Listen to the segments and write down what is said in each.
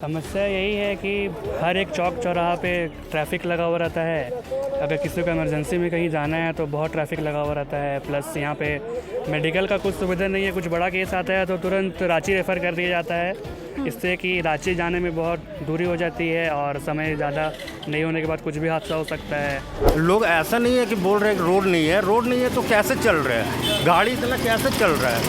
समस्या यही है कि हर एक चौक चौराहा पे ट्रैफिक लगा हुआ रहता है। अगर किसी को इमरजेंसी में कहीं जाना है तो बहुत ट्रैफिक लगा हुआ रहता है। प्लस यहाँ पे मेडिकल का कुछ सुविधा नहीं है। कुछ बड़ा केस आता है तो तुरंत रांची रेफ़र कर दिया जाता है, इससे कि रांची जाने में बहुत दूरी हो जाती है और समय ज़्यादा नहीं होने के बाद कुछ भी हादसा हो सकता है। लोग ऐसा नहीं है कि बोल रहे हैं रोड नहीं है तो कैसे चल रहा है, गाड़ी इतना कैसे चल रहा है,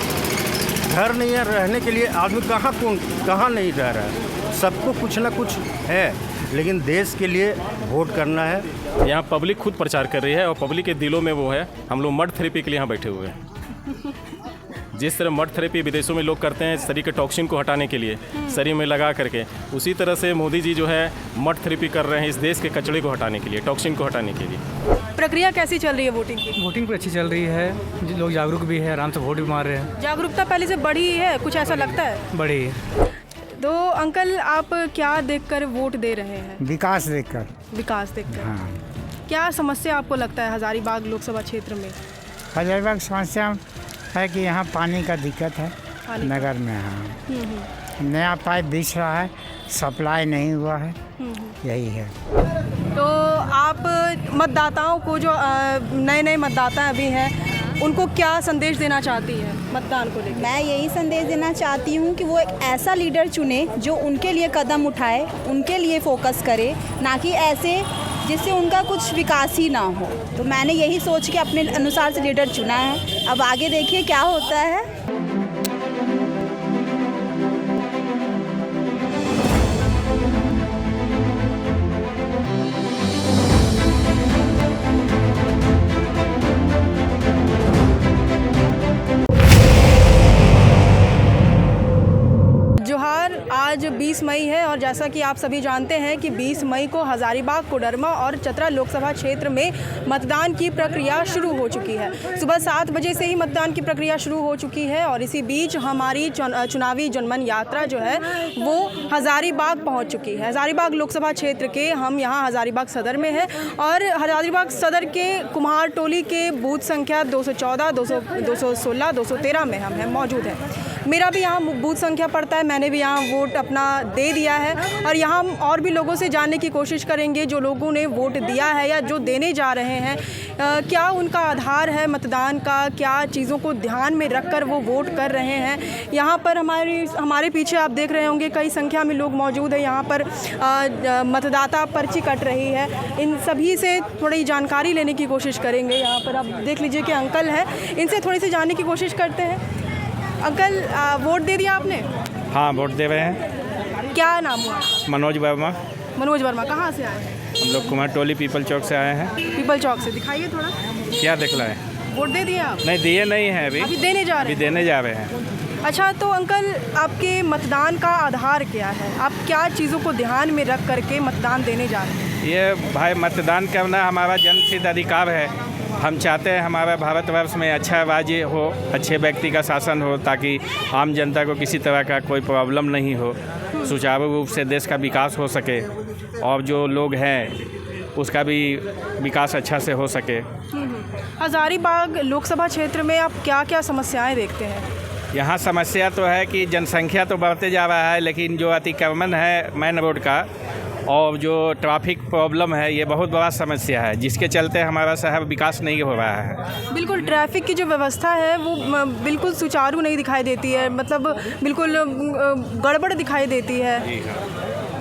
घर नहीं है रहने के लिए, आदमी कहाँ नहीं रह रहा है। सबको कुछ ना कुछ है, लेकिन देश के लिए वोट करना है। यहाँ पब्लिक खुद प्रचार कर रही है और पब्लिक के दिलों में वो है। हम लोग मड थेरेपी के लिए यहाँ बैठे हुए हैं। जिस तरह मड थेरेपी विदेशों में लोग करते हैं शरीर के टॉक्सिन को हटाने के लिए, शरीर में लगा करके, उसी तरह से मोदी जी जो है मड थेरेपी कर रहे हैं इस देश के कचड़े को हटाने के लिए, टॉक्सिन को हटाने के लिए। प्रक्रिया कैसी चल रही है वोटिंग की? वोटिंग पर अच्छी चल रही है, लोग जागरूक भी है, आराम से वोट भी मार रहे हैं। जागरूकता पहले से बढ़ी है, कुछ ऐसा लगता है? बड़ी तो अंकल आप क्या देखकर वोट दे रहे हैं? विकास देखकर। विकास देखकर। हाँ, क्या समस्या आपको लगता है हजारीबाग लोकसभा क्षेत्र में? हजारीबाग समस्या है कि यहाँ पानी का दिक्कत है पानी नगर में। हाँ, नया पाइप बिछ रहा है, सप्लाई नहीं हुआ है, यही है। तो आप मतदाताओं को, जो नए मतदाता अभी हैं, उनको क्या संदेश देना चाहती है मतदान को लेकर? मैं यही संदेश देना चाहती हूँ कि वो एक ऐसा लीडर चुने जो उनके लिए कदम उठाए, उनके लिए फोकस करे, ना कि ऐसे जिससे उनका कुछ विकास ही ना हो। तो मैंने यही सोच के अपने अनुसार से लीडर चुना है। अब आगे देखिए क्या होता है। जोहार, आज 20 मई है और जैसा कि आप सभी जानते हैं कि 20 मई को हजारीबाग, कोडरमा और चतरा लोकसभा क्षेत्र में मतदान की प्रक्रिया शुरू हो चुकी है। सुबह 7 बजे से ही मतदान की प्रक्रिया शुरू हो चुकी है और इसी बीच हमारी चुनावी जनमन यात्रा जो है वो हजारीबाग पहुंच चुकी है। हजारीबाग लोकसभा क्षेत्र के हम यहाँ हजारीबाग सदर में हैं और हजारीबाग सदर के कुम्हार टोली के बूथ संख्या 214, 216, 213 में हम हैं मौजूद हैं। मेरा भी यहाँ बूथ संख्या पड़ता है, मैंने भी यहाँ वोट अपना दे दिया है और यहाँ हम और भी लोगों से जानने की कोशिश करेंगे जो लोगों ने वोट दिया है या जो देने जा रहे हैं, क्या उनका आधार है मतदान का, क्या चीज़ों को ध्यान में रखकर वो वोट कर रहे हैं। यहाँ पर हमारे पीछे आप देख रहे होंगे कई संख्या में लोग मौजूद हैं। यहाँ पर मतदाता पर्ची कट रही है, इन सभी से थोड़ी जानकारी लेने की कोशिश करेंगे। यहाँ पर आप देख लीजिए कि अंकल हैं, इनसे थोड़ी सी जानने की कोशिश करते हैं। अंकल, वोट दे दिया आपने? हाँ, वोट दे रहे हैं। क्या नाम हुआ? मनोज वर्मा। मनोज वर्मा, कहाँ से आए हैं? हम लोग कुमार टोली पीपल चौक से आए हैं। पीपल चौक से, दिखाइए थोड़ा। क्या दिखलाएं? वोट दे दिया आप? नहीं, दिए नहीं हैं अभी देने जा रहे अभी हैं? देने जा रहे हैं। अच्छा, तो अंकल आपके मतदान का आधार क्या है? आप क्या चीज़ों को ध्यान में रख करके मतदान देने जा रहे हैं? ये भाई, मतदान करना हमारा जन्मसिद्ध अधिकार है। हम चाहते हैं हमारा भारतवर्ष में अच्छा राज्य हो, अच्छे व्यक्ति का शासन हो, ताकि आम जनता को किसी तरह का कोई प्रॉब्लम नहीं हो, सुचारू रूप से देश का विकास हो सके और जो लोग हैं उसका भी विकास अच्छा से हो सके। हजारीबाग लोकसभा क्षेत्र में आप क्या क्या समस्याएं देखते हैं? यहाँ समस्या तो है कि जनसंख्या तो बढ़ते जा रहा है, लेकिन जो अतिक्रमण है मेन रोड का और जो ट्रैफिक प्रॉब्लम है, ये बहुत बड़ा समस्या है, जिसके चलते हमारा शहर विकास नहीं हो रहा है। बिल्कुल, ट्रैफिक की जो व्यवस्था है वो बिल्कुल सुचारू नहीं दिखाई देती है, मतलब बिल्कुल गड़बड़ दिखाई देती है।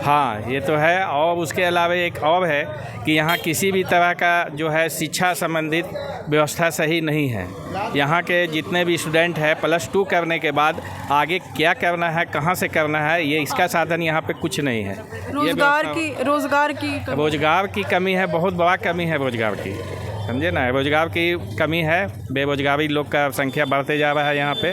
हाँ, ये तो है। और उसके अलावा एक और है कि यहाँ किसी भी तरह का जो है शिक्षा संबंधित व्यवस्था सही नहीं है। यहाँ के जितने भी स्टूडेंट हैं +2 करने के बाद आगे क्या करना है, कहाँ से करना है, ये इसका साधन यहाँ पे कुछ नहीं है। रोज़गार की कमी है, बहुत बड़ा कमी है रोज़गार की, समझे ना। रोज़गार की कमी है, बेरोजगारी लोग का संख्या बढ़ते जा रहा है यहाँ पे।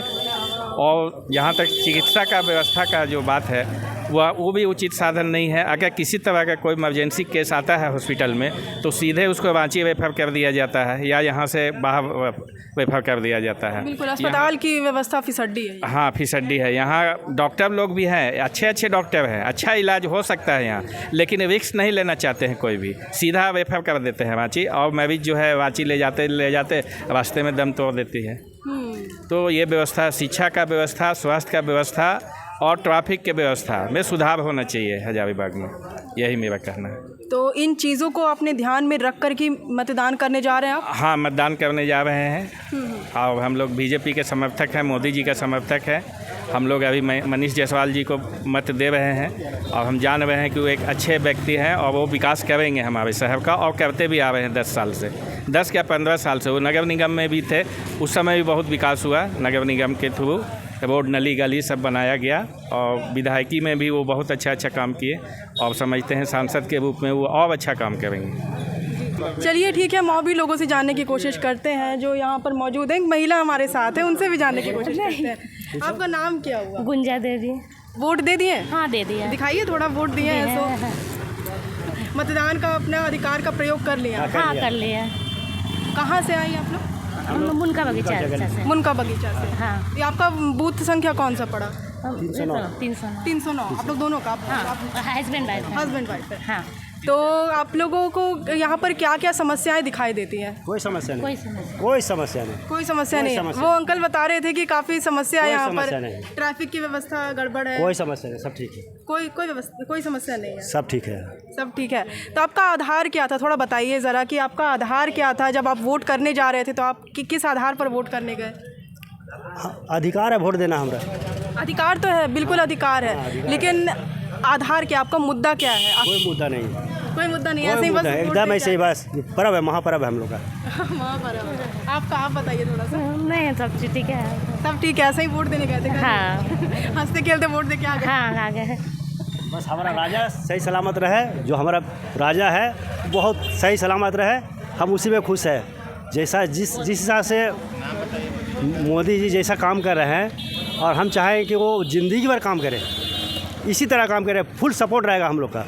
और यहाँ तक चिकित्सा का व्यवस्था का जो बात है वो भी उचित साधन नहीं है। अगर किसी तरह का कोई इमरजेंसी केस आता है हॉस्पिटल में तो सीधे उसको रांची रेफर कर दिया जाता है या यहाँ से बाहर रेफर कर दिया जाता है। बिल्कुल, अस्पताल की व्यवस्था फिसड्डी है। हाँ, फिसड्डी है। यहाँ डॉक्टर लोग भी हैं, अच्छे डॉक्टर हैं, अच्छा इलाज हो सकता है यहाँ, लेकिन रिस्क नहीं लेना चाहते हैं कोई भी, सीधा रेफर कर देते हैं रांची और मरीज जो है रांची ले जाते रास्ते में दम तोड़ देती है। तो ये व्यवस्था, शिक्षा का व्यवस्था, स्वास्थ्य का व्यवस्था और ट्रैफिक की व्यवस्था में सुधार होना चाहिए हजारीबाग में, यही मेरा कहना है। तो इन चीज़ों को अपने ध्यान में रख कर के मतदान करने जा रहे हैं आप? हाँ, मतदान करने जा रहे हैं और हम लोग बीजेपी के समर्थक हैं, मोदी जी का समर्थक है। हम लोग अभी मनीष जायसवाल जी को मत दे रहे हैं और हम जान रहे हैं कि वो एक अच्छे व्यक्ति हैं और वो विकास करेंगे हमारे शहर का, और करते भी आ रहे हैं 10 साल से, 10 या 15 साल से। वो नगर निगम में भी थे, उस समय भी बहुत विकास हुआ नगर निगम के थ्रू, रोड नली गली सब बनाया गया, और विधायकी में भी वो बहुत अच्छा काम किए और समझते हैं सांसद के रूप में वो और अच्छा काम करेंगे। चलिए ठीक है, हम और भी लोगों से जानने की कोशिश करते हैं जो यहाँ पर मौजूद हैं। एक महिला हमारे साथ है, उनसे भी जानने की कोशिश करते हैं। आपका नाम क्या हुआ? गुंजा देवी। वोट दे दिए? हाँ, दे दिया। दिखाइए थोड़ा, वोट दिए हैं तो मतदान का अपना अधिकार का प्रयोग कर लिया? हाँ, कर लिया। कहाँ से आई आप लोग? हम लोग मुनका बगीचा से। मुनका बगीचा से। हाँ। ये आपका बूथ संख्या कौन सा पड़ा? 309। आप लोग दोनों का? हस्बैंड वाइफ है। हाँ। तो आप लोगों को यहाँ पर क्या क्या समस्याएं दिखाई देती हैं? कोई समस्या नहीं। कोई समस्या कोई समस्या नहीं है। वो अंकल बता रहे थे कि काफ़ी समस्या है यहाँ पर, ट्रैफिक की व्यवस्था गड़बड़ है। कोई समस्या नहीं, सब ठीक है। कोई समस्या नहीं है, सब ठीक है। सब ठीक है। तो आपका आधार क्या था, थोड़ा बताइए ज़रा कि आपका आधार क्या था जब आप वोट करने जा रहे थे? तो आप किस आधार पर वोट करने गए? अधिकार है वोट देना हमारा। अधिकार तो है, बिल्कुल अधिकार है, लेकिन आधार क्या, आपका मुद्दा क्या है? कोई मुद्दा नहीं, कोई मुद्दा नहीं है, ऐसे ही बस एकदम ऐसे ही बस। पर्व है, महापर्व है हम लोग का। महापर्व। आपका आप बताइए थोड़ा सा। नहीं, सब ठीक है। सब ठीक है, ऐसे ही वोट देने गए थे? हाँ। हंसते खेलते वोट दे के आ गए? हाँ, आ गए। बस हमारा राजा सही सलामत रहे, जो हमारा राजा है बहुत सही सलामत रहे, हम उसी में खुश है। जैसा जिस हिसाब से मोदी जी जैसा काम कर रहे हैं, और हम चाहें कि वो ज़िंदगी भर काम करें, इसी तरह काम करें। फुल सपोर्ट रहेगा हम लोग का,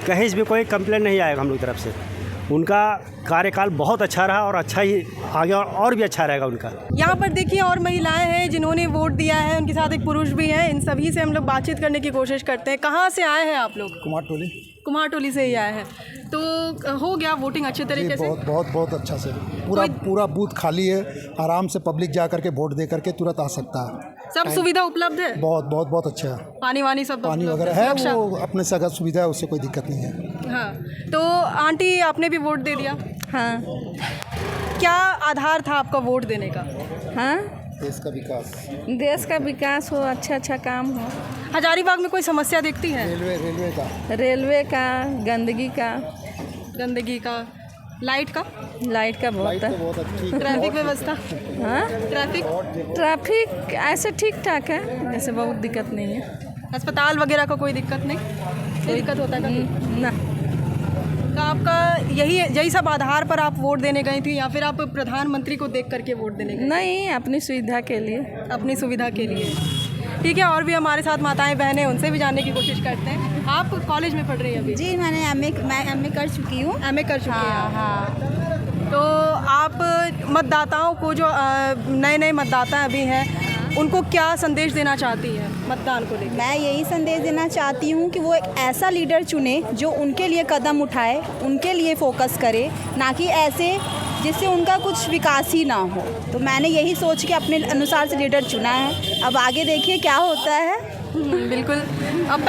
कहीं से भी कोई कंप्लेंट नहीं आएगा हम लोग की तरफ से। उनका कार्यकाल बहुत अच्छा रहा और अच्छा ही आगे और भी अच्छा रहेगा उनका। यहाँ पर देखिए और महिलाएं हैं जिन्होंने वोट दिया है, उनके साथ एक पुरुष भी हैं। इन सभी से हम लोग बातचीत करने की कोशिश करते हैं। कहाँ से आए हैं आप लोग? कुमारटोली से ही आए हैं। तो हो गया वोटिंग अच्छे तरीके से? बहुत अच्छा से। पूरा बूथ खाली है, आराम से पब्लिक जा करके वोट दे करके तुरंत आ सकता है। सब सुविधा उपलब्ध है? बहुत अच्छा है। पानी वानी सब? पानी वगैरह है, वो अपने से अगर सुविधा है उससे कोई दिक्कत नहीं है। हाँ। तो आंटी आपने भी वोट दे दिया? हाँ। क्या आधार था आपका वोट देने का? हाँ, देश का विकास हो, अच्छा काम हो। हजारीबाग में कोई समस्या दिखती है? रेलवे का, गंदगी का, लाइट का बहुत है। ट्रैफिक व्यवस्था? हाँ, ट्रैफिक ऐसे ठीक ठाक है, ऐसे बहुत दिक्कत नहीं है। अस्पताल वगैरह का कोई दिक्कत नहीं? कोई दिक्कत होता है ना? तो आपका यही सब आधार पर आप वोट देने गई थी, या फिर आप प्रधानमंत्री को देख करके वोट देने गई? नहीं, अपनी सुविधा के लिए। अपनी सुविधा के लिए। ठीक है, और भी हमारे साथ माताएं बहनें, उनसे भी जानने की कोशिश करते हैं। आप कॉलेज में पढ़ रही हैं अभी? जी, मैं एमए कर चुकी हूँ। एमए कर चुकी हैं? हाँ। तो आप मतदाताओं को, जो नए मतदाता अभी हैं, उनको क्या संदेश देना चाहती हैं मतदान को लेकर? मैं यही संदेश देना चाहती हूँ कि वो एक ऐसा लीडर चुने जो उनके लिए कदम उठाए, उनके लिए फोकस करे, ना कि ऐसे जिससे उनका कुछ विकास ही ना हो। तो मैंने यही सोच के अपने अनुसार से लीडर चुना है। अब आगे देखिए क्या होता है। बिल्कुल। आप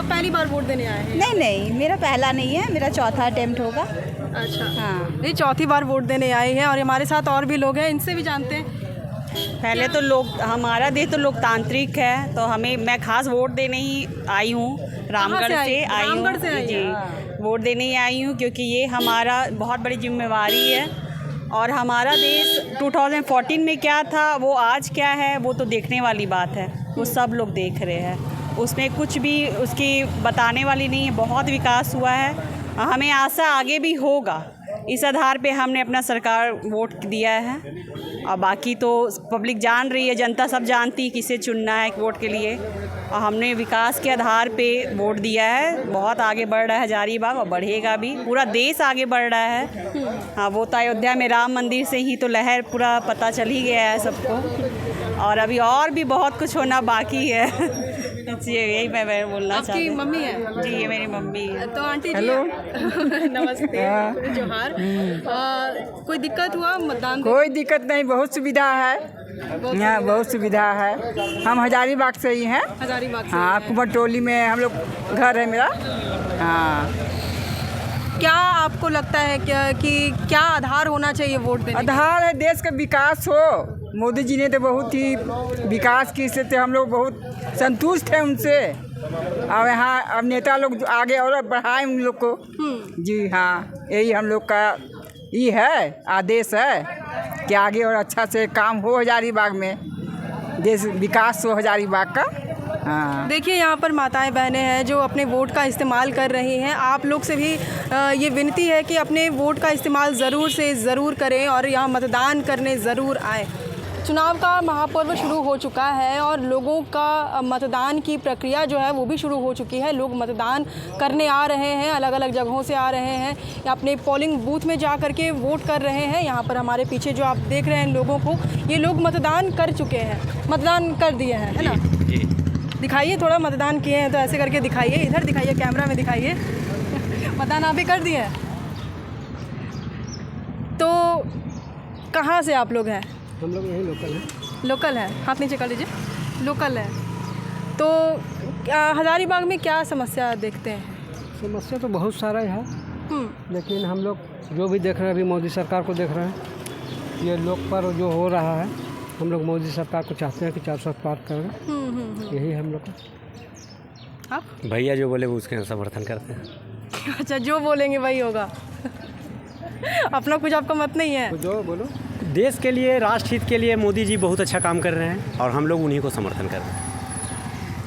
पहली बार वोट देने आए हैं? नहीं, मेरा पहला नहीं है, मेरा चौथा अटेम्प्ट होगा। अच्छा। हाँ, नहीं, चौथी बार वोट देने आए हैं। और हमारे साथ और भी लोग हैं, इनसे भी जानते हैं। पहले तो हमारा देश तो लोकतांत्रिक है, तो मैं खास वोट देने ही आई हूँ। रामगढ़ से आई हूँ जी, वोट देने ही आई हूँ, क्योंकि ये हमारा बहुत बड़ी जिम्मेवारी है। और हमारा देश 2014 में क्या था, वो आज क्या है, वो तो देखने वाली बात है। वो सब लोग देख रहे हैं, उसमें कुछ भी उसकी बताने वाली नहीं है। बहुत विकास हुआ है, हमें आशा आगे भी होगा। इस आधार पे हमने अपना सरकार वोट दिया है। और बाकी तो पब्लिक जान रही है, जनता सब जानती है किसे चुनना है वोट के लिए। और हमने विकास के आधार पे वोट दिया है। बहुत आगे बढ़ रहा है हजारीबाग, और बढ़ेगा भी। पूरा देश आगे बढ़ रहा है। हाँ, वो तो अयोध्या में राम मंदिर से ही तो लहर पूरा पता चल ही गया है सबको, और अभी और भी बहुत कुछ होना बाकी है। यही मैं बोलना चाहती हूँ। आपकी मम्मी है? जी, ये मेरी मम्मी है। तो आंटी जी, नमस्ते। जोहार। कोई दिक्कत हुआ मतदान? कोई दिक्कत नहीं, बहुत सुविधा है। यहाँ बहुत सुविधा है। हम हजारीबाग से ही हैं। हजारीबाग से हाँ, कुमार टोली में हम लोग घर है मेरा। हाँ, क्या आपको लगता है कि क्या आधार होना चाहिए वोट देने का? आधार है देश का विकास हो। मोदी जी ने तो बहुत ही विकास की, इससे हम लोग बहुत संतुष्ट हैं उनसे। अब यहाँ अब नेता लोग आगे और बढ़ाएं उन लोग को। जी हाँ, यही हम लोग का ये है आदेश है कि आगे और अच्छा से काम हो हजारीबाग में, देश विकास हो हजारीबाग का। हाँ, देखिए यहाँ पर माताएं बहनें हैं जो अपने वोट का इस्तेमाल कर रही हैं। आप लोग से भी ये विनती है कि अपने वोट का इस्तेमाल ज़रूर से ज़रूर करें और यहाँ मतदान करने ज़रूर आएँ। चुनाव का महापर्व शुरू हो चुका है और लोगों का मतदान की प्रक्रिया जो है वो भी शुरू हो चुकी है। लोग मतदान करने आ रहे हैं, अलग अलग जगहों से आ रहे हैं, अपने पोलिंग बूथ में जा कर के वोट कर रहे हैं। यहाँ पर हमारे पीछे जो आप देख रहे हैं लोगों को, ये लोग मतदान कर चुके हैं, मतदान कर दिए हैं, है ना? दिखाइए थोड़ा, मतदान किए हैं तो ऐसे करके दिखाइए, इधर दिखाइए, कैमरा में दिखाइए। मतदान आप भी कर दिए हैं। तो कहाँ से आप लोग हैं? हम लोग यही लोकल हैं। लोकल है, हाथ नीचे कर लीजिए। लोकल है तो हजारीबाग में क्या समस्या देखते हैं? समस्या तो बहुत सारा है, लेकिन हम लोग जो भी देख रहे हैं अभी मोदी सरकार को देख रहे हैं। ये लोग पर जो हो रहा है, हम लोग मोदी सरकार को चाहते हैं कि 400 पार करें। यही हम लोग का। आप भैया जो बोले वो उसके समर्थन करते हैं। अच्छा, जो बोलेंगे वही होगा। अपना कुछ आपका मत नहीं है? जो बोलो। देश के लिए, राष्ट्र हित के लिए मोदी जी बहुत अच्छा काम कर रहे हैं और हम लोग उन्हीं को समर्थन कर रहे हैं।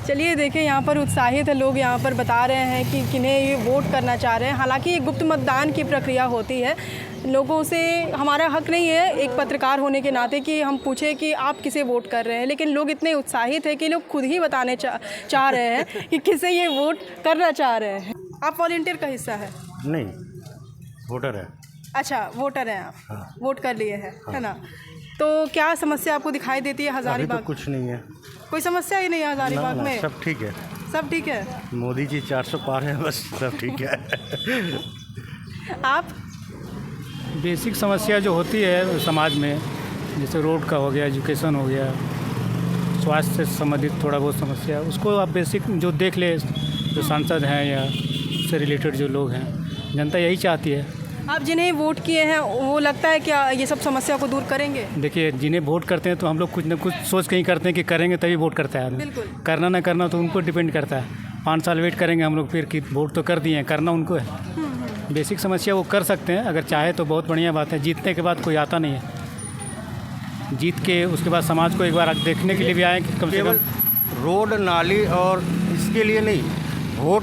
चलिए देखिए, यहाँ पर उत्साहित है लोग, यहाँ पर बता रहे हैं कि किन्हें ये वोट करना चाह रहे हैं। हालांकि ये गुप्त मतदान की प्रक्रिया होती है, लोगों से हमारा हक नहीं है एक पत्रकार होने के नाते कि हम पूछे कि आप किसे वोट कर रहे हैं, लेकिन लोग इतने उत्साहित हैं कि लोग खुद ही बताने चाह रहे हैं कि किसे ये वोट करना चाह रहे हैं। आप वॉलंटियर का हिस्सा है? नहीं, वोटर है। अच्छा, वोटर हैं आप। हाँ। वोट कर लिए हैं, है ना? तो क्या समस्या आपको दिखाई देती है हजारीबाग? अभी तो कुछ नहीं है, कोई समस्या ही नहीं है हजारीबाग में? सब ठीक है, सब ठीक है। मोदी जी 400 पार है, बस सब ठीक है। आप? बेसिक समस्या जो होती है समाज में, जैसे रोड का हो गया, एजुकेशन हो गया, स्वास्थ्य से संबंधित थोड़ा बहुत समस्या, उसको आप बेसिक जो देख ले, जो सांसद हैं या उससे रिलेटेड जो लोग हैं, जनता यही चाहती है। आप जिन्हें वोट किए हैं वो लगता है क्या ये सब समस्या को दूर करेंगे? देखिए, जिन्हें वोट करते हैं तो हम लोग कुछ न कुछ सोच के ही करते हैं कि करेंगे तभी वोट करता है आदमी। बिल्कुल। करना ना करना तो उनको डिपेंड करता है। 5 साल वेट करेंगे हम लोग फिर कि वोट तो कर दिए हैं, करना उनको है। बेसिक समस्या वो कर सकते हैं अगर चाहे तो, बहुत बढ़िया बात है। जीतने के बाद कोई आता नहीं है, जीत के उसके बाद समाज को एक बार देखने के लिए भी आए कि कम से कम रोड, नाली और इसके लिए नहीं, वोट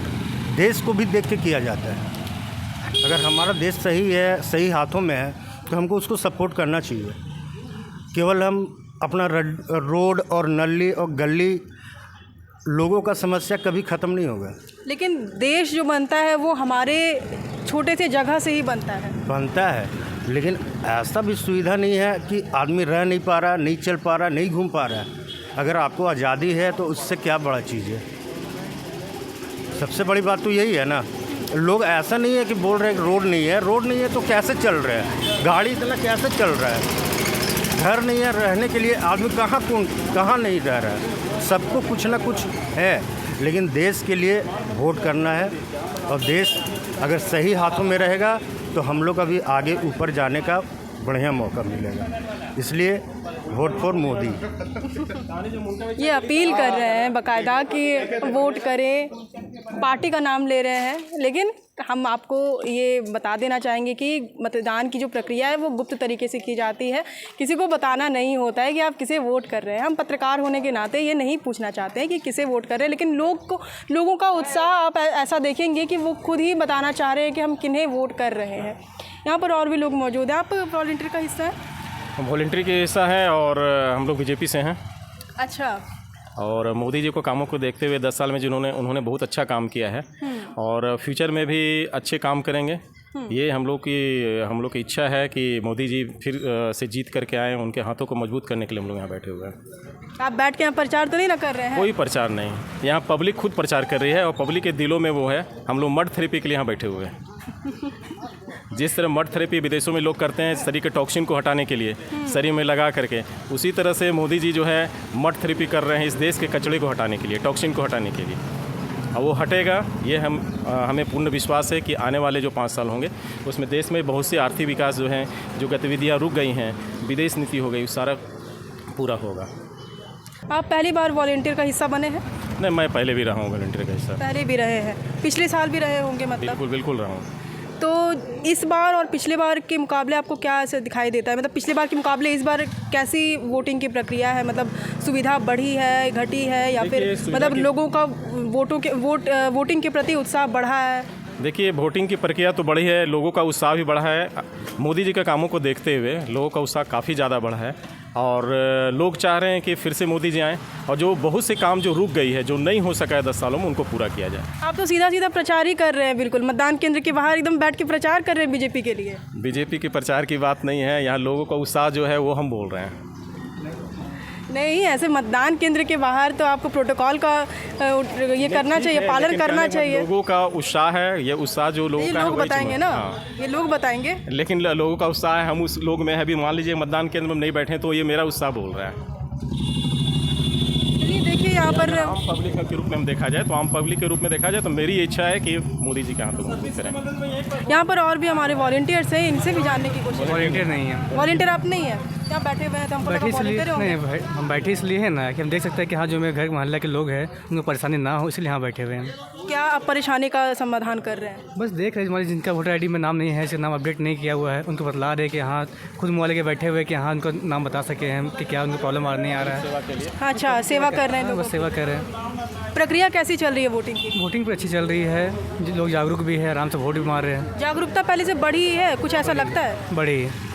देश को भी देख के किया जाता है। अगर हमारा देश सही है, सही हाथों में है, तो हमको उसको सपोर्ट करना चाहिए। केवल हम अपना रोड और नली और गली, लोगों का समस्या कभी ख़त्म नहीं होगा। लेकिन देश जो बनता है वो हमारे छोटे से जगह से ही बनता है, लेकिन ऐसा भी सुविधा नहीं है कि आदमी रह नहीं पा रहा, नहीं चल पा रहा, नहीं घूम पा रहा है। अगर आपको आज़ादी है तो उससे क्या बड़ा चीज़ है? सबसे बड़ी बात तो यही है ना। लोग ऐसा नहीं है कि बोल रहे हैं रोड नहीं है, रोड नहीं है तो कैसे चल रहा है, गाड़ी इतना कैसे चल रहा है, घर नहीं है, रहने के लिए आदमी कहाँ नहीं रह रहा है। सबको कुछ ना कुछ है, लेकिन देश के लिए वोट करना है और देश अगर सही हाथों में रहेगा तो हम लोग अभी आगे ऊपर जाने का बढ़िया मौका मिलेगा। इसलिए वोट फॉर मोदी। ये अपील कर रहे हैं बाकायदा कि वोट करें, पार्टी का नाम ले रहे हैं। लेकिन हम आपको ये बता देना चाहेंगे कि मतदान की जो प्रक्रिया है वो गुप्त तरीके से की जाती है, किसी को बताना नहीं होता है कि आप किसे वोट कर रहे हैं। हम पत्रकार होने के नाते ये नहीं पूछना चाहते हैं कि किसे वोट कर रहे हैं, लेकिन लोगों का उत्साह आप ऐसा देखेंगे कि वो खुद ही बताना चाह रहे हैं कि हम किन्हें वोट कर रहे हैं। यहाँ पर और भी लोग मौजूद हैं। आप वॉलंटियर का हिस्सा है? वॉलंटियर के हिस्सा है और हम लोग बीजेपी से हैं। अच्छा। और मोदी जी को कामों को देखते हुए 10 साल में उन्होंने बहुत अच्छा काम किया है और फ्यूचर में भी अच्छे काम करेंगे। ये हम लोग की इच्छा है कि मोदी जी फिर से जीत करके आए, उनके हाथों को मजबूत करने के लिए हम लोग यहाँ बैठे हुए हैं। आप बैठ के यहाँ प्रचार तो नहीं ना कर रहे हैं? कोई प्रचार नहीं, यहाँ पब्लिक खुद प्रचार कर रही है और पब्लिक के दिलों में वो है। हम लोग मर्ड थेरेपी के लिए यहाँ बैठे हुए हैं। जिस तरह मड थेरेपी विदेशों में लोग करते हैं शरीर के टॉक्सिन को हटाने के लिए, शरीर में लगा करके, उसी तरह से मोदी जी जो है मड थेरेपी कर रहे हैं इस देश के कचड़े को हटाने के लिए, टॉक्सिन को हटाने के लिए। और वो हटेगा, ये हमें पूर्ण विश्वास है कि आने वाले जो 5 साल होंगे उसमें देश में बहुत सी आर्थिक विकास जो हैं, जो गतिविधियाँ रुक गई हैं, विदेश नीति हो गई, सारा पूरा होगा। आप पहली बार वॉलेंटियर का हिस्सा बने हैं? नहीं, मैं पहले भी रहा हूँ वॉलंटियर का हिस्सा। पहले भी रहे हैं, पिछले साल भी रहे होंगे मतलब? बिल्कुल रहा हूँ। तो इस बार और पिछले बार के मुकाबले आपको क्या ऐसे दिखाई देता है? मतलब पिछले बार के मुकाबले इस बार कैसी वोटिंग की प्रक्रिया है? मतलब सुविधा बढ़ी है, घटी है, या फिर मतलब लोगों का वोटिंग के प्रति उत्साह बढ़ा है? देखिए, वोटिंग की प्रक्रिया तो बढ़ी है, लोगों का उत्साह भी बढ़ा है। मोदी जी के कामों को देखते हुए लोगों का उत्साह काफ़ी ज़्यादा बढ़ा है और लोग चाह रहे हैं कि फिर से मोदी जी आएँ और जो बहुत से काम जो रुक गई है, जो नहीं हो सका है 10 सालों में, उनको पूरा किया जाए। आप तो सीधा सीधा प्रचार ही कर रहे हैं, बिल्कुल मतदान केंद्र के बाहर एकदम बैठ के प्रचार कर रहे हैं बीजेपी के लिए। बीजेपी के प्रचार की बात नहीं है, यहाँ लोगों का उत्साह जो है वो हम बोल रहे हैं। नहीं, ऐसे मतदान केंद्र के बाहर तो आपको प्रोटोकॉल का ये करना चाहिए, पालन करना चाहिए। लोगों का उत्साह है, ये उत्साह जो लोगों का है, लोग बताएंगे ना, ये लोग बताएंगे। लेकिन लोगों का उत्साह है, हम उस लोग में है भी, मान लीजिए मतदान केंद्र में नहीं बैठे तो ये मेरा उत्साह बोल रहा है। देखिए यहाँ पर आम पब्लिक के रूप में हम देखा जाए तो आम पब्लिक के रूप में देखा जाए तो मेरी इच्छा है कि मोदी जी के हाथ मजबूत करें। यहाँ पर और भी हमारे वॉलंटियर्स हैं, इनसे भी जानने की कोशिश। वॉलंटियर नहीं है। वॉलंटियर आप नहीं है? यहाँ बैठे हुए हैं तो हमको लगा वॉलंटियर होंगे। नहीं भाई, हम बैठे इसलिए हैं ना कि हम देख सकते हैं कि हाँ जो मेरे घर मोहल्ला के लोग हैं उनको परेशानी ना हो, इसलिए यहाँ बैठे हुए हैं। क्या आप परेशानी का समाधान कर रहे हैं? बस देख रहे हैं हमारे जिनका वोटर आईडी में नाम नहीं है, इसका नाम अपडेट नहीं किया हुआ है, उनको बतला रहे कि हाँ खुद मोबाइल के बैठे हुए कि हाँ उनको नाम बता सके हम कि क्या उनको प्रॉब्लम नहीं आ रहा है। अच्छा, सेवा कर रहे हैं लोग? बस सेवा कर रहे हैं। प्रक्रिया कैसी चल रही है वोटिंग की? वोटिंग पर अच्छी चल रही है, लोग जागरूक भी है, आराम से वोट भी मार रहे हैं। जागरूकता पहले से बढ़ी है, कुछ ऐसा लगता है? बढ़ी है।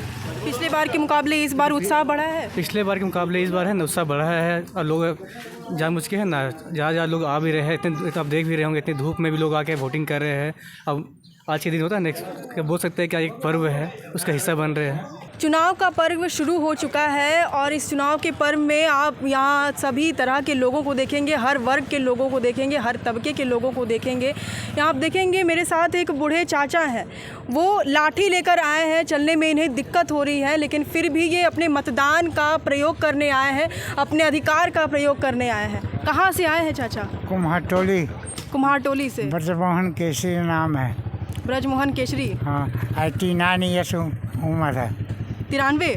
पिछले बार के मुकाबले इस बार उत्साह बढ़ा है? पिछले बार के मुकाबले इस बार है ना उत्साह बढ़ा है और लोग जानबूझ के है ना जहाँ लोग आ भी रहे हैं, इतने तो आप देख भी रहे होंगे, इतनी धूप में भी लोग आके वोटिंग कर रहे हैं। अब आज के दिन होता है नेक्स्ट बोल सकते हैं क्या एक पर्व है, उसका हिस्सा बन रहे हैं। चुनाव का पर्व शुरू हो चुका है और इस चुनाव के पर्व में आप यहाँ सभी तरह के लोगों को देखेंगे, हर वर्ग के लोगों को देखेंगे, हर तबके के लोगों को देखेंगे। यहाँ आप देखेंगे मेरे साथ एक बूढ़े चाचा हैं, वो लाठी लेकर आए हैं, चलने में इन्हें दिक्कत हो रही है, लेकिन फिर भी ये अपने मतदान का प्रयोग करने आए हैं, अपने अधिकार का प्रयोग करने आए हैं। कहाँ से आए हैं चाचा? कुम्हारटोली। कुम्हारटोली से। ब्रजमोहन केसरी नाम है। ब्रजमोहन केसरी। हाँ, 89 ईयर्स उम्र है। 93?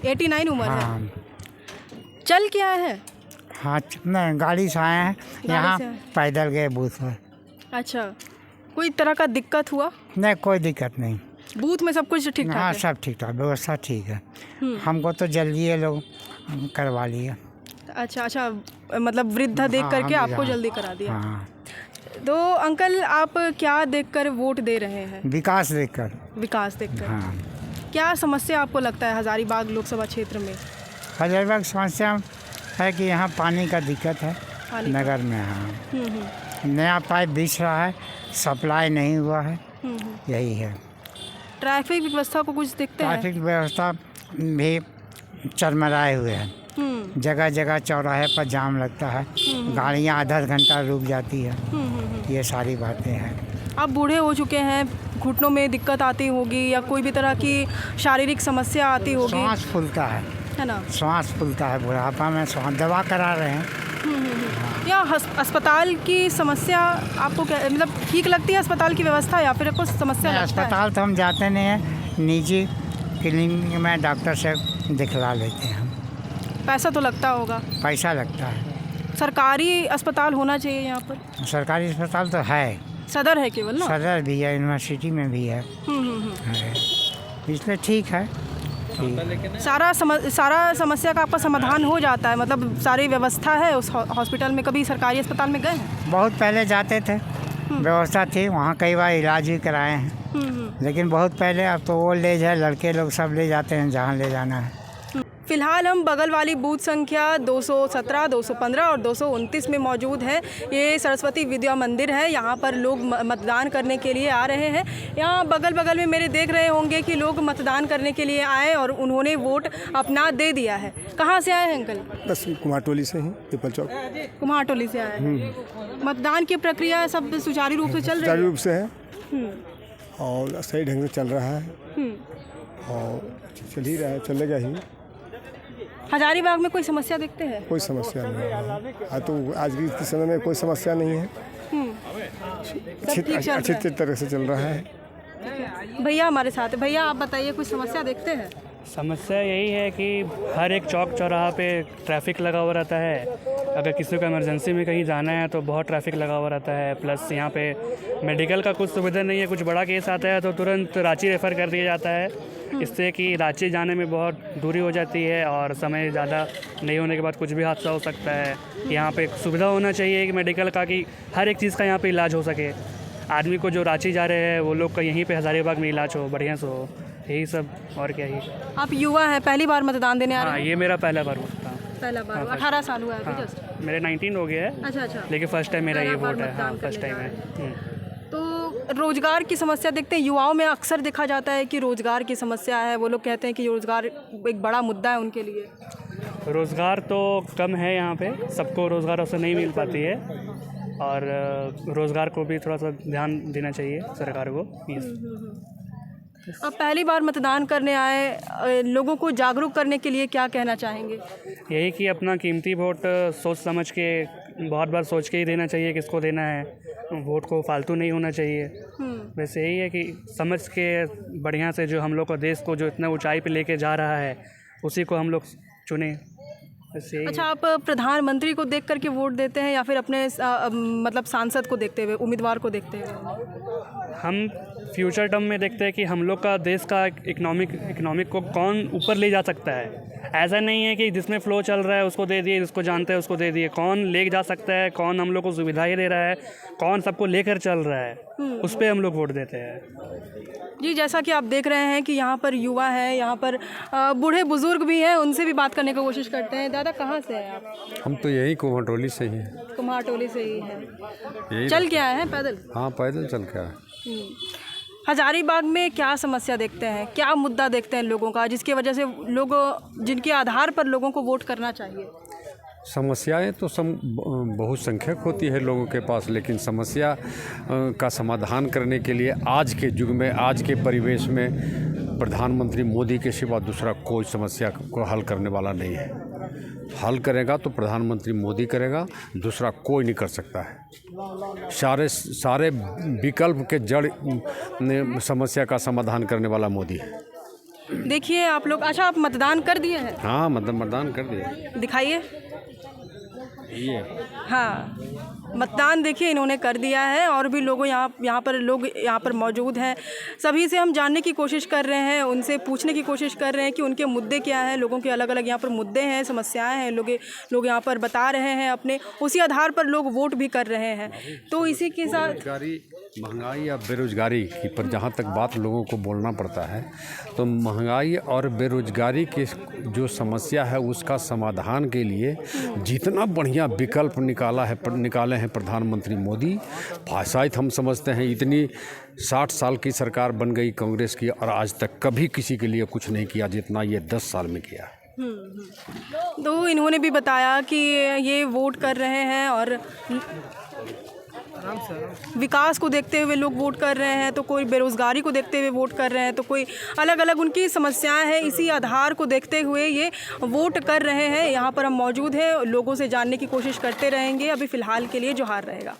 89 उम्र है। चल के आए हैं? हाँ, नहीं गाड़ी से आए हैं, यहाँ पैदल गए बूथ पर। अच्छा, कोई तरह का दिक्कत हुआ? नहीं, कोई दिक्कत नहीं। बूथ में सब कुछ ठीक ठाक? हाँ, सब ठीक ठाक, व्यवस्था ठीक है। हमको तो जल्दी ये लोग करवा लिए। अच्छा, मतलब वृद्धा देख करके आपको जल्दी करा दिया। हाँ। तो अंकल, आप क्या देखकर वोट दे रहे हैं? विकास देखकर। विकास देखकर। हाँ। क्या समस्या आपको लगता है हजारीबाग लोकसभा क्षेत्र में? हजारीबाग समस्या है कि यहाँ पानी का दिक्कत है नगर में। हाँ, नया पाइप बिछ रहा है, सप्लाई नहीं हुआ है, यही है। ट्रैफिक व्यवस्था को कुछ देखते हैं? ट्रैफिक व्यवस्था भी चरमराए हुए हैं, जगह जगह चौराहे पर जाम लगता है, गाड़ियाँ आधा घंटा रुक जाती है, ये सारी बातें हैं। आप बूढ़े हो चुके हैं, घुटनों में दिक्कत आती होगी या कोई भी तरह की शारीरिक समस्या आती होगी? सांस फूलता है ना? सांस फूलता है, बुढ़ापा में सांस दवा करा रहे हैं। या अस्पताल की समस्या आपको क्या मतलब ठीक लगती है, अस्पताल की व्यवस्था, या फिर कुछ समस्या लगता है? अस्पताल तो हम जाते नहीं हैं, निजी क्लिनिक में डॉक्टर से दिखला लेते हैं। पैसा तो लगता होगा? पैसा लगता है। सरकारी अस्पताल होना चाहिए यहाँ पर? सरकारी अस्पताल तो है, सदर है केवल ना? सदर भी है, यूनिवर्सिटी में भी है, इसलिए ठीक है। सारा समस्या का आपका समाधान हो जाता है, मतलब सारी व्यवस्था है उस हॉस्पिटल में? कभी सरकारी अस्पताल में गए हैं? बहुत पहले जाते थे, व्यवस्था थी, वहाँ कई बार इलाज भी कराए हैं, लेकिन बहुत पहले। अब तो ओल्ड एज है, लड़के लोग सब ले जाते हैं जहाँ ले जाना है। फ़िलहाल हम बगल वाली बूथ संख्या 217, 215 और 229 में मौजूद हैं। ये सरस्वती विद्या मंदिर है, यहाँ पर लोग मतदान करने के लिए आ रहे हैं। यहाँ बगल बगल में मेरे देख रहे होंगे कि लोग मतदान करने के लिए आए और उन्होंने वोट अपना दे दिया है। कहाँ से आए हैं अंकल? बस कुम्हारटोली से ही, पीपल चौक। कुम्हारटोली से आए हैं। मतदान की प्रक्रिया सब सुचारू रूप से चल रही है? सुचारू रूप से है। और सही ढंग से चल रहा है और चल ही रहा है, चलेगा ही। हजारीबाग में कोई समस्या देखते हैं? कोई समस्या नहीं है। तो आज के समय में कोई समस्या नहीं है, अच्छी तरह से चल रहा है। भैया हमारे साथ है। भैया आप बताइए, कुछ समस्या देखते हैं? समस्या यही है कि हर एक चौक चौराहा पे ट्रैफिक लगा हुआ रहता है। अगर किसी को इमरजेंसी में कहीं जाना है तो बहुत ट्रैफिक लगा हुआ रहता है। प्लस यहाँ पे मेडिकल का कुछ सुविधा नहीं है। कुछ बड़ा केस आता है तो तुरंत रांची रेफ़र कर दिया जाता है, इससे कि रांची जाने में बहुत दूरी हो जाती है और समय ज़्यादा नहीं होने के बाद कुछ भी हादसा हो सकता है। यहाँ पे सुविधा होना चाहिए कि मेडिकल का, कि हर एक चीज़ का यहाँ पे इलाज हो सके। आदमी को जो रांची जा रहे हैं वो लोग का यहीं पे हजारीबाग में इलाज हो, बढ़िया से हो, यही सब। और क्या ही। आप युवा हैं, पहली बार मतदान देने आ रहे हाँ, हैं? ये मेरा पहला बार वोट था। पहला बार? हाँ, 18 साल हुआ है? हाँ, जस्ट मेरे 19 हो गया है। अच्छा। लेकिन फर्स्ट टाइम मेरा ये पहला बार वोट है। हाँ, मतदान फर्स्ट करने टाइम जा है। तो रोजगार की समस्या देखते हैं, युवाओं में अक्सर देखा जाता है कि रोजगार की समस्या है। वो लोग कहते हैं कि रोजगार एक बड़ा मुद्दा है उनके लिए। रोज़गार तो कम है यहाँ पे, सबको रोज़गार अवसर नहीं मिल पाती है और रोज़गार को भी थोड़ा सा ध्यान देना चाहिए सरकार को। अब पहली बार मतदान करने आए लोगों को जागरूक करने के लिए क्या कहना चाहेंगे? यही कि अपना कीमती वोट सोच समझ के, बहुत बार सोच के ही देना चाहिए किसको देना है। वोट को फालतू नहीं होना चाहिए। वैसे यही है कि समझ के बढ़िया से, जो हम लोग को देश को जो इतना ऊंचाई पे लेके जा रहा है उसी को हम लोग चुने। अच्छा, आप प्रधानमंत्री को देख करके वोट देते हैं या फिर अपने मतलब सांसद को देखते हुए, उम्मीदवार को देखते हुए? हम फ्यूचर टर्म में देखते हैं कि हम लोग का देश का इकोनॉमिक को कौन ऊपर ले जा सकता है। ऐसा नहीं है कि जिसमें फ़्लो चल रहा है उसको दे दिए, जिसको जानते हैं उसको दे दिए। कौन ले जा सकता है, कौन हम लोग को सुविधाएं दे रहा है, कौन सबको लेकर चल रहा है, उस पर हम लोग वोट देते हैं। जी, जैसा कि आप देख रहे हैं कि यहाँ पर युवा हैं, यहाँ पर बूढ़े बुजुर्ग भी हैं, उनसे भी बात करने की कोशिश करते हैं। दादा कहाँ से हैं आप? हम तो यही कुम्हाटोली से ही हैं। कुम्हाटोली से ही हैं। चल के आए हैं पैदल? हाँ, पैदल चल के आए। हजारीबाग में क्या समस्या देखते हैं, क्या मुद्दा देखते हैं लोगों का, जिसकी वजह से लोग, जिनके आधार पर लोगों को वोट करना चाहिए? समस्याएं तो बहुत संख्यक होती है लोगों के पास, लेकिन समस्या का समाधान करने के लिए आज के युग में, आज के परिवेश में प्रधानमंत्री मोदी के सिवा दूसरा कोई समस्या को हल करने वाला नहीं है। हल करेगा तो प्रधानमंत्री मोदी करेगा, दूसरा कोई नहीं कर सकता है। सारे विकल्प के जड़ समस्या का समाधान करने वाला मोदी है। देखिए आप लोग, अच्छा आप मतदान कर दिए हैं? हाँ, मतदान कर दिए। दिखाइए। ये हाँ, मतदान देखिए इन्होंने कर दिया है और भी लोगों यहाँ पर मौजूद हैं। सभी से हम जानने की कोशिश कर रहे हैं, उनसे पूछने की कोशिश कर रहे हैं कि उनके मुद्दे क्या हैं। लोगों के अलग अलग यहाँ पर मुद्दे हैं, समस्याएं हैं, लोग यहाँ पर बता रहे हैं अपने, उसी आधार पर लोग वोट भी कर रहे हैं। तो इसी के साथ महंगाई या बेरोजगारी की पर जहाँ तक बात लोगों को बोलना पड़ता है, तो महंगाई और बेरोजगारी की जो समस्या है उसका समाधान के लिए जितना बढ़िया विकल्प निकाले हैं प्रधानमंत्री मोदी, शायद हम समझते हैं इतनी 60 साल की सरकार बन गई कांग्रेस की और आज तक कभी किसी के लिए कुछ नहीं किया जितना ये 10 साल में किया। तो इन्होंने भी बताया कि ये वोट कर रहे हैं और विकास को देखते हुए लोग वोट कर रहे हैं, तो कोई बेरोज़गारी को देखते हुए वोट कर रहे हैं, तो कोई अलग अलग उनकी समस्याएं हैं। इसी आधार को देखते हुए ये वोट कर रहे हैं। यहाँ पर हम मौजूद हैं, लोगों से जानने की कोशिश करते रहेंगे। अभी फ़िलहाल के लिए जोहार रहेगा।